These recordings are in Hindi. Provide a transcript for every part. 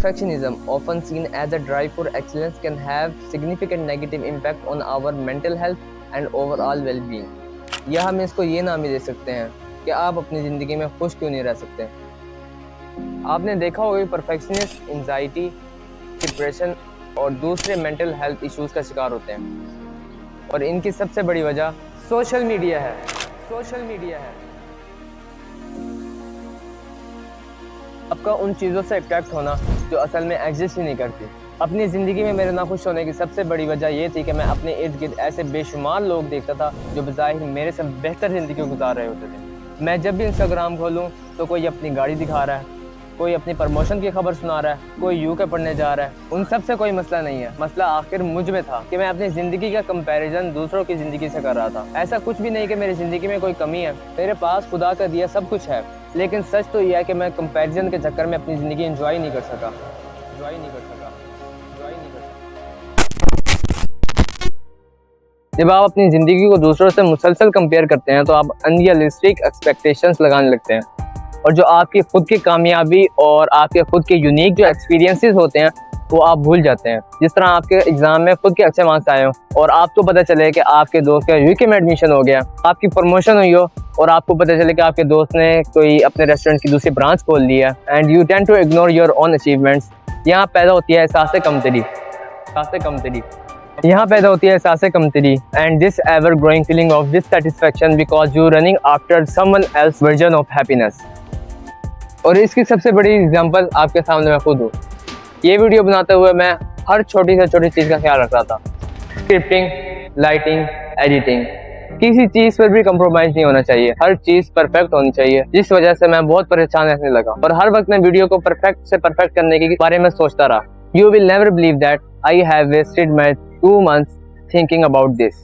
Perfectionism, often seen as a drive for excellence, can have significant negative impact on our mental health and overall well-being. या हम इसको ये नाम ही दे सकते हैं कि आप अपनी ज़िंदगी में खुश क्यों नहीं रह सकते। आपने देखा होगा कि परफेक्शनिस्ट एंजाइटी, डिप्रेशन और दूसरे मेंटल हेल्थ इश्यूज़ का शिकार होते हैं और इनकी सबसे बड़ी वजह सोशल मीडिया है। आपका उन चीज़ों से अट्रैक्ट होना जो असल में एग्जिस्ट ही नहीं करती। अपनी ज़िंदगी में मेरे नाखुश होने की सबसे बड़ी वजह ये थी कि मैं अपने इर्द गिर्द ऐसे बेशुमार लोग देखता था जो बज़ाहिर मेरे से बेहतर ज़िंदगी गुजार रहे होते थे। मैं जब भी इंस्टाग्राम खोलूँ तो कोई अपनी गाड़ी दिखा रहा है, कोई अपनी प्रमोशन की खबर सुना रहा है, कोई यूके पढ़ने जा रहा है। उन सब से कोई मसला नहीं है, मसला आखिर मुझ में था कि मैं अपनी ज़िंदगी का कंपैरिजन दूसरों की ज़िंदगी से कर रहा था। ऐसा कुछ भी नहीं कि मेरी ज़िंदगी में कोई कमी है, मेरे पास खुदा का दिया सब कुछ है, लेकिन सच तो यह है कि मैं कंपैरिजन के चक्कर में अपनी ज़िंदगी एंजॉय नहीं कर सका। जब आप अपनी ज़िंदगी को दूसरों से मुसलसल कंपेयर करते हैं तो आप अनरियलिस्टिक एक्सपेक्टेशंस लगाने लगते हैं और जो आपकी खुद की कामयाबी और आपके खुद के यूनिक जो एक्सपीरियंसेस होते हैं वो आप भूल जाते हैं। जिस तरह आपके एग्ज़ाम में खुद के अच्छे मार्क्स आए हो और आपको पता चले कि आपके दोस्त का यूके में एडमिशन हो गया, आपकी प्रमोशन हुई हो और आपको पता चले कि आपके दोस्त ने कोई अपने रेस्टोरेंट की दूसरी ब्रांच खोल लिया and you tend to ignore your own achievements. यहाँ पैदा होती है एहसास कमतरी and this ever growing feeling of dissatisfaction because you running after someone else version of happiness. और इसकी सबसे बड़ी एग्जांपल आपके सामने मैं खुद हूँ। ये वीडियो बनाते हुए मैं हर छोटी से छोटी चीज़ का ख्याल रख रहा था, स्क्रिप्टिंग, लाइटिंग, एडिटिंग, किसी चीज़ पर भी कंप्रोमाइज़ नहीं होना चाहिए, हर चीज़ परफेक्ट होनी चाहिए, जिस वजह से मैं बहुत परेशान रहने लगा और हर वक्त मैं वीडियो को परफेक्ट से परफेक्ट करने के बारे में सोचता रहा। You will never believe that I have wasted my 2 months thinking about this.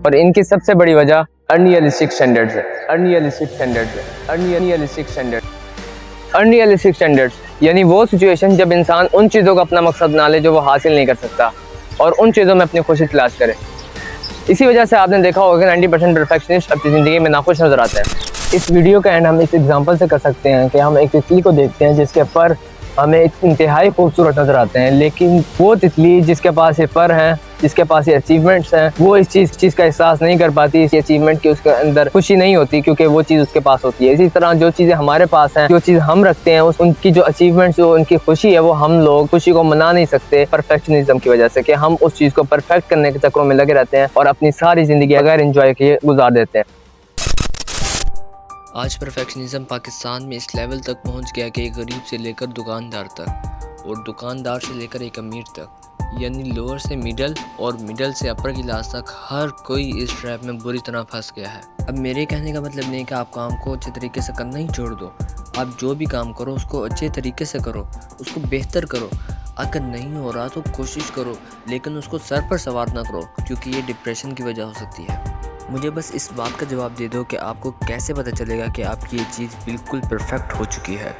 और इनकी सबसे बड़ी वजह अनरियलिस्टिक स्टैंडर्ड्स यानी वो सिचुएशन जब इंसान उन चीज़ों को अपना मकसद बना ले जो वो हासिल नहीं कर सकता और उन चीज़ों में अपनी खुशी तलाश करे। इसी वजह से आपने देखा होगा कि 90% परफेक्शनिस्ट अपनी ज़िंदगी में नाखुश नजर आते हैं। इस वीडियो का एंड हम इस एग्जांपल से कर सकते हैं कि हम एक तितली को देखते हैं जिसके पर हमें इंतहाई खूबसूरत नजर आते हैं, लेकिन वो तितली जिसके पास ये पर हैं, जिसके पास ये अचीवमेंट्स हैं, वो इस चीज़ का एहसास नहीं कर पाती, इस अचीवमेंट की उसके अंदर खुशी नहीं होती क्योंकि वो चीज़ उसके पास होती है। इसी तरह जो चीज़ें हमारे पास हैं, जो चीज़ हम रखते हैं, उनकी जो अचीवमेंट्स, जो उनकी खुशी है, वो हम लोग खुशी को मना नहीं सकते परफेक्शनिज्म की वजह से कि हम उस चीज़ को परफेक्ट करने के चक्करों में लगे रहते हैं और अपनी सारी ज़िंदगी बगैर एंजॉय किए गुजार देते हैं। आज परफेक्शनिज्म पाकिस्तान में इस लेवल तक पहुंच गया कि एक गरीब से लेकर दुकानदार तक और दुकानदार से लेकर एक अमीर तक, यानी लोअर से मिडल और मिडल से अपर क्लास तक हर कोई इस ट्रैप में बुरी तरह फंस गया है। अब मेरे कहने का मतलब नहीं कि आप काम को अच्छे तरीके से करना ही छोड़ दो। आप जो भी काम करो उसको अच्छे तरीके से करो, उसको बेहतर करो। अगर नहीं हो रहा तो कोशिश करो, लेकिन उसको सर पर सवार ना करो क्योंकि ये डिप्रेशन की वजह हो सकती है। मुझे बस इस बात का जवाब दे दो कि आपको कैसे पता चलेगा कि आपकी ये चीज़ बिल्कुल परफेक्ट हो चुकी है।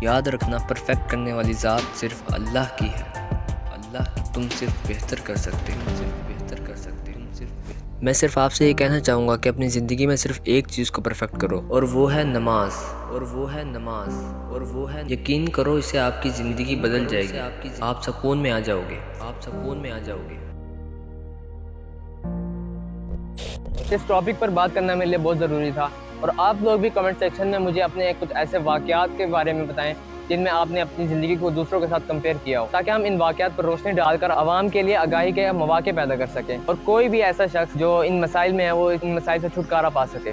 याद रखना, परफेक्ट करने वाली ज़ात सिर्फ अल्लाह की है। तुम सिर्फ बेहतर कर सकते हो, मैं सिर्फ आपसे ये कहना चाहूँगा कि अपनी ज़िंदगी में सिर्फ एक चीज़ को परफेक्ट करो और वो है नमाज। यकीन करो, इससे आपकी ज़िंदगी बदल जाएगी, आप सुकून में आ जाओगे। इस टॉपिक पर बात करना मेरे लिए बहुत ज़रूरी था और आप लोग भी कमेंट सेक्शन में मुझे अपने कुछ ऐसे वाक़यात के बारे में बताएं जिनमें आपने अपनी ज़िंदगी को दूसरों के साथ कंपेयर किया हो, ताकि हम इन वाक़यात पर रोशनी डालकर आवाम के लिए आगाही के मौके पैदा कर सकें और कोई भी ऐसा शख्स जो इन मसाइल में है वो इन मसाइल से छुटकारा पा सके।